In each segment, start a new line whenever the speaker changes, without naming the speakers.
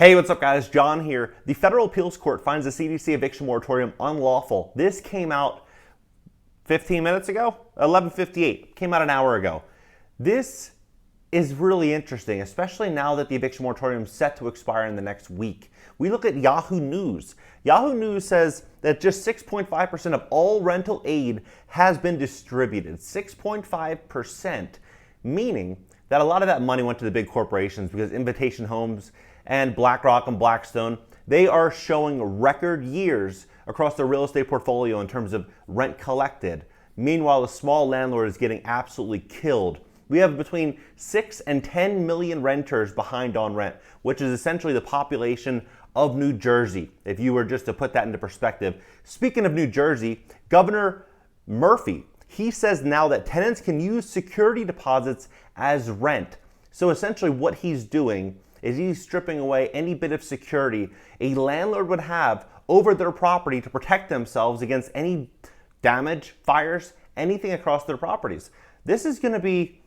Hey, what's up guys? John here. The Federal Appeals Court finds the CDC eviction moratorium unlawful. This came out 15 minutes ago, 11:58, came out an hour ago. This is really interesting, especially now that the eviction moratorium is set to expire in the next week. We look at Yahoo News. Yahoo News says that just 6.5% of all rental aid has been distributed. 6.5%, meaning that a lot of that money went to the big corporations because Invitation Homes and BlackRock and Blackstone, they are showing record years across their real estate portfolio in terms of rent collected. Meanwhile, the small landlord is getting absolutely killed. We have between 6 and 10 million renters behind on rent, which is essentially the population of New Jersey, if you were just to put that into perspective. Speaking of New Jersey, Governor Murphy, he says now that tenants can use security deposits as rent. So essentially what he's doing is he's stripping away any bit of security a landlord would have over their property to protect themselves against any damage, fires, anything across their properties. This is going to be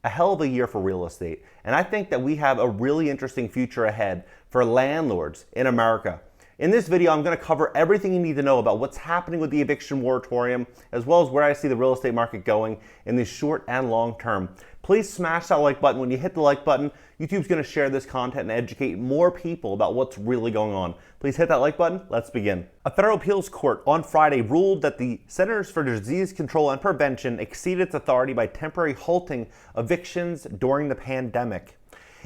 a hell of a year for real estate, and I think that we have a really interesting future ahead for landlords in America. In this video, I'm going to cover everything you need to know about what's happening with the eviction moratorium, as well as where I see the real estate market going in the short and long term. Please smash that like button. When you hit the like button, YouTube's going to share this content and educate more people about what's really going on. Please hit that like button. Let's begin. A federal appeals court on Friday ruled that the Centers for Disease Control and Prevention exceeded its authority by temporarily halting evictions during the pandemic.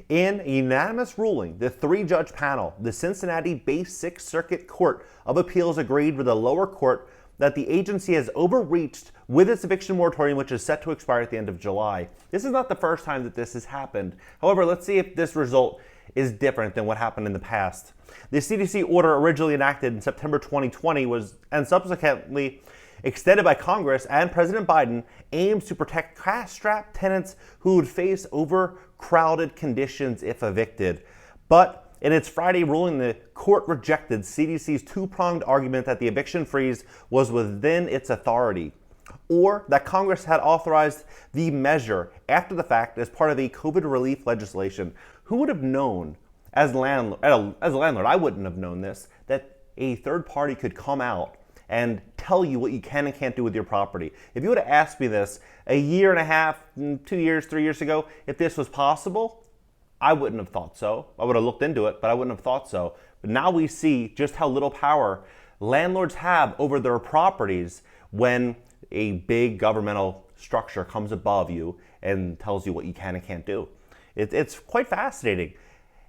In a unanimous ruling, the three-judge panel, the Cincinnati-based Sixth Circuit Court of Appeals, agreed with the lower court that the agency has overreached with its eviction moratorium, which is set to expire at the end of July. This is not the first time that this has happened. However, let's see if this result is different than what happened in the past. The CDC order, originally enacted in September 2020, was and subsequently extended by Congress and President Biden, aims to protect cash-strapped tenants who would face overcrowded conditions if evicted. But in its Friday ruling, the court rejected CDC's two-pronged argument that the eviction freeze was within its authority, or that Congress had authorized the measure after the fact as part of a COVID relief legislation. Who would have known, as a landlord, I wouldn't have known this, that a third party could come out and tell you what you can and can't do with your property. If you would have asked me this a year and a half, 2 years, 3 years ago, if this was possible, I wouldn't have thought so. I would have looked into it, but I wouldn't have thought so. But now we see just how little power landlords have over their properties when a big governmental structure comes above you and tells you what you can and can't do. It's quite fascinating.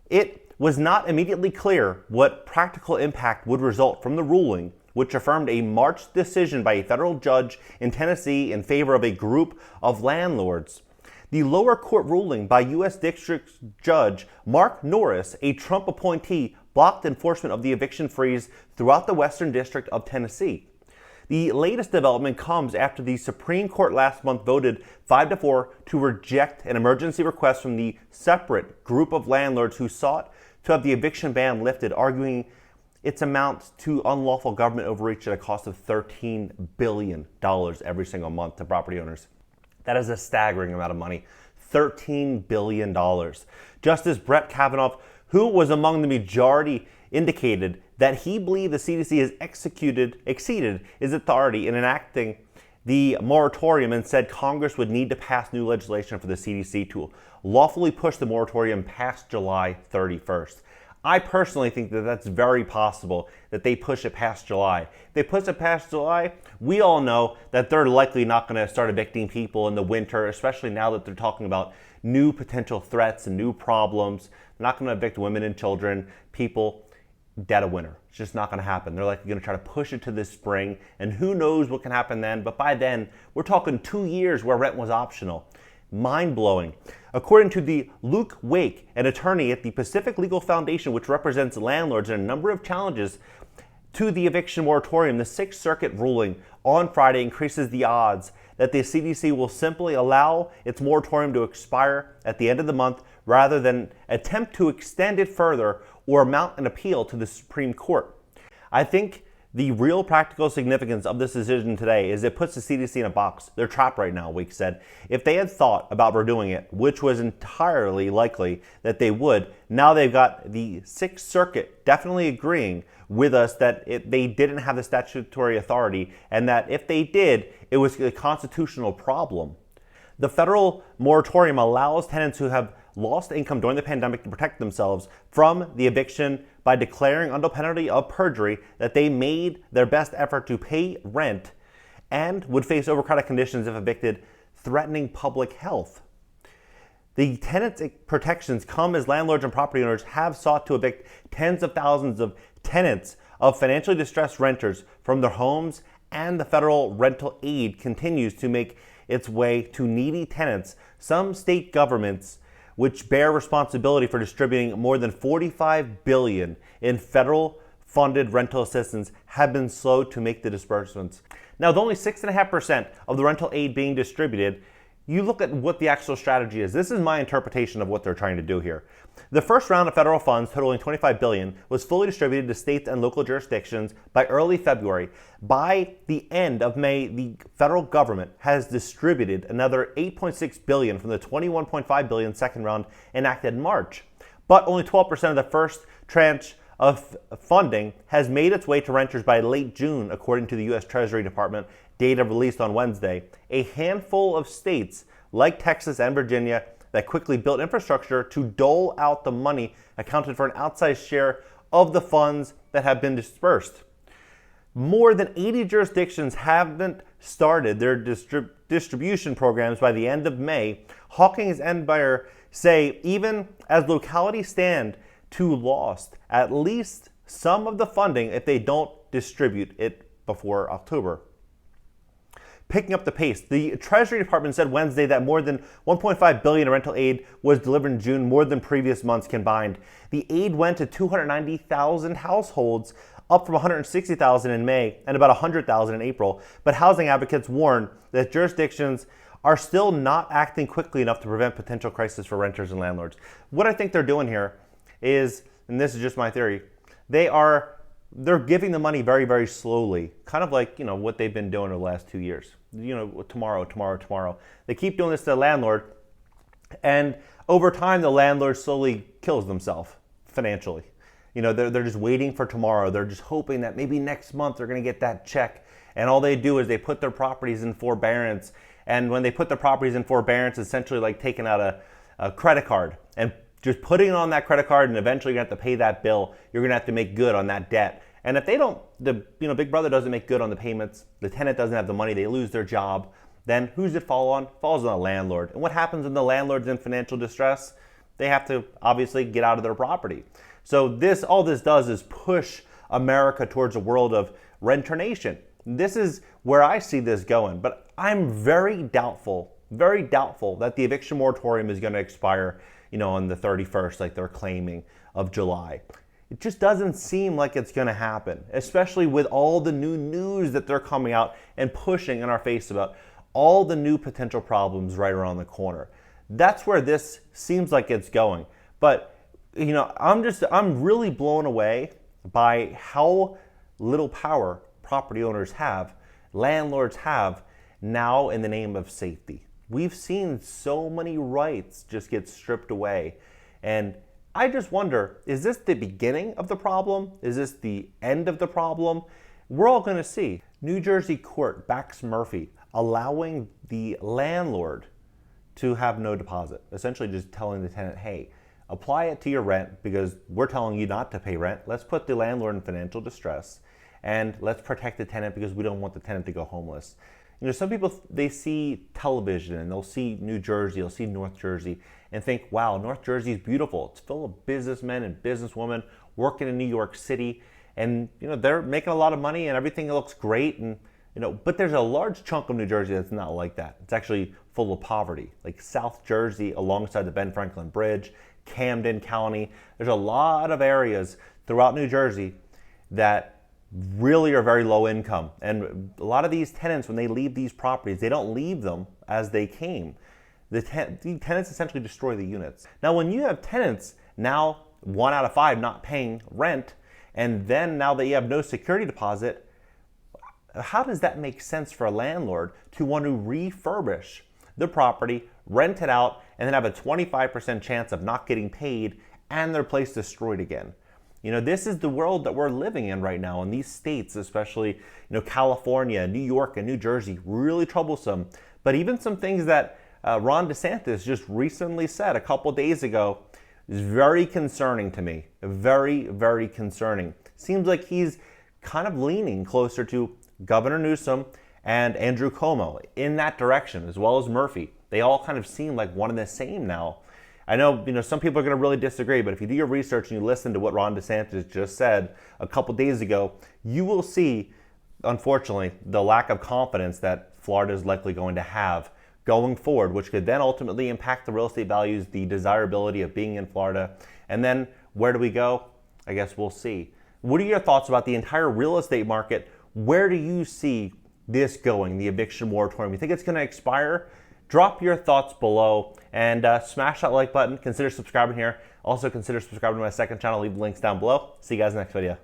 It was not immediately clear what practical impact would result from the ruling, which affirmed a March decision by a federal judge in Tennessee in favor of a group of landlords. The lower court ruling by U.S. District Judge Mark Norris, a Trump appointee, blocked enforcement of the eviction freeze throughout the Western District of Tennessee. The latest development comes after the Supreme Court last month voted 5-4 to reject an emergency request from the separate group of landlords who sought to have the eviction ban lifted, arguing its amounts to unlawful government overreach at a cost of $13 billion every single month to property owners. That is a staggering amount of money. $13 billion. Justice Brett Kavanaugh, who was among the majority, indicated that he believed the CDC has exceeded its authority in enacting the moratorium and said Congress would need to pass new legislation for the CDC to lawfully push the moratorium past July 31st. I personally think that that's very possible that they push it past July. If they push it past July, we all know that they're likely not going to start evicting people in the winter, especially now that they're talking about new potential threats and new problems. They're not going to evict women and children, people dead of winter. It's just not going to happen. They're likely going to try to push it to this spring, and who knows what can happen then. But by then, we're talking 2 years where rent was optional. Mind-blowing. According to the Luke Wake, an attorney at the Pacific Legal Foundation, which represents landlords in a number of challenges to the eviction moratorium, the Sixth Circuit ruling on Friday increases the odds that the CDC will simply allow its moratorium to expire at the end of the month rather than attempt to extend it further or mount an appeal to the Supreme Court. I think The real practical significance of this decision today is it puts the CDC in a box. They're trapped right now, Week said. If they had thought about redoing it, which was entirely likely that they would, now they've got the Sixth Circuit definitely agreeing with us that they didn't have the statutory authority, and that if they did, it was a constitutional problem. The federal moratorium allows tenants who have lost income during the pandemic to protect themselves from the eviction by declaring under penalty of perjury that they made their best effort to pay rent and would face overcrowded conditions if evicted, threatening public health. The tenant protections come as landlords and property owners have sought to evict tens of thousands of tenants of financially distressed renters from their homes, and the federal rental aid continues to make its way to needy tenants. Some state governments, which bear responsibility for distributing more than $45 billion in federal funded rental assistance, have been slow to make the disbursements. Now, with only 6.5% of the rental aid being distributed, you look at what the actual strategy is. This is my interpretation of what they're trying to do here. The first round of federal funds, totaling $25 billion, was fully distributed to states and local jurisdictions by early February. By the end of May, the federal government has distributed another $8.6 billion from the $21.5 billion second round enacted in March. But only 12% of the first tranche of funding has made its way to renters by late June, according to the U.S. Treasury Department data released on Wednesday. A handful of states, like Texas and Virginia, that quickly built infrastructure to dole out the money accounted for an outsized share of the funds that have been dispersed. More than 80 jurisdictions haven't started their distribution programs by the end of May. Hawkins and Bayer say even as localities stand to lost at least some of the funding if they don't distribute it before October. Picking up the pace, the Treasury Department said Wednesday that more than $1.5 billion in rental aid was delivered in June, more than previous months combined. The aid went to 290,000 households, up from 160,000 in May and about 100,000 in April. But housing advocates warn that jurisdictions are still not acting quickly enough to prevent potential crisis for renters and landlords. What I think they're doing here is, and this is just my theory, they're giving the money very, very slowly, kind of like, what they've been doing over the last 2 years. Tomorrow. They keep doing this to the landlord, and over time, the landlord slowly kills themselves financially. They're just waiting for tomorrow. They're just hoping that maybe next month they're going to get that check. And all they do is they put their properties in forbearance. And when they put their properties in forbearance, it's essentially like taking out a credit card and just putting it on that credit card, and eventually you're going to have to pay that bill. You're going to have to make good on that debt. And if they don't, Big Brother doesn't make good on the payments, the tenant doesn't have the money, they lose their job, then who's it fall on? It falls on the landlord. And what happens when the landlord's in financial distress? They have to obviously get out of their property. So all this does is push America towards a world of renter nation. This is where I see this going, but I'm very doubtful that the eviction moratorium is going to expire, on the 31st, like they're claiming, of July. It just doesn't seem like it's going to happen, especially with all the new news that they're coming out and pushing in our face about all the new potential problems right around the corner. That's where this seems like it's going. But, I'm really blown away by how little power property owners have, landlords have, now in the name of safety. We've seen so many rights just get stripped away. And I just wonder, is this the beginning of the problem? Is this the end of the problem? We're all going to see. New Jersey court backs Murphy, allowing the landlord to have no deposit. Essentially just telling the tenant, hey, apply it to your rent because we're telling you not to pay rent. Let's put the landlord in financial distress, and let's protect the tenant because we don't want the tenant to go homeless. Some people, they see television and they'll see New Jersey, they'll see North Jersey and think, wow, North Jersey is beautiful. It's full of businessmen and businesswomen working in New York City, and they're making a lot of money and everything looks great. And but there's a large chunk of New Jersey that's not like that. It's actually full of poverty, like South Jersey alongside the Ben Franklin Bridge, Camden County. There's a lot of areas throughout New Jersey that really are very low income. And a lot of these tenants, when they leave these properties, they don't leave them as they came. The tenants essentially destroy the units. Now, when you have tenants now 1 out of 5 not paying rent, And then now that you have no security deposit, how does that make sense for a landlord to want to refurbish the property, rent it out, and then have a 25% chance of not getting paid and their place destroyed again? This is the world that we're living in right now in these states, especially, California, New York, and New Jersey, really troublesome. But even some things that Ron DeSantis just recently said a couple days ago is very concerning to me. Very, very concerning. Seems like he's kind of leaning closer to Governor Newsom and Andrew Cuomo in that direction, as well as Murphy. They all kind of seem like one and the same now. I know, some people are going to really disagree, but if you do your research and you listen to what Ron DeSantis just said a couple days ago, you will see, unfortunately, the lack of confidence that Florida is likely going to have going forward, which could then ultimately impact the real estate values, the desirability of being in Florida. And then where do we go? I guess we'll see. What are your thoughts about the entire real estate market? Where do you see this going, the eviction moratorium? You think it's going to expire? Drop your thoughts below and smash that like button. Consider subscribing here. Also consider subscribing to my second channel. Leave the links down below. See you guys in the next video.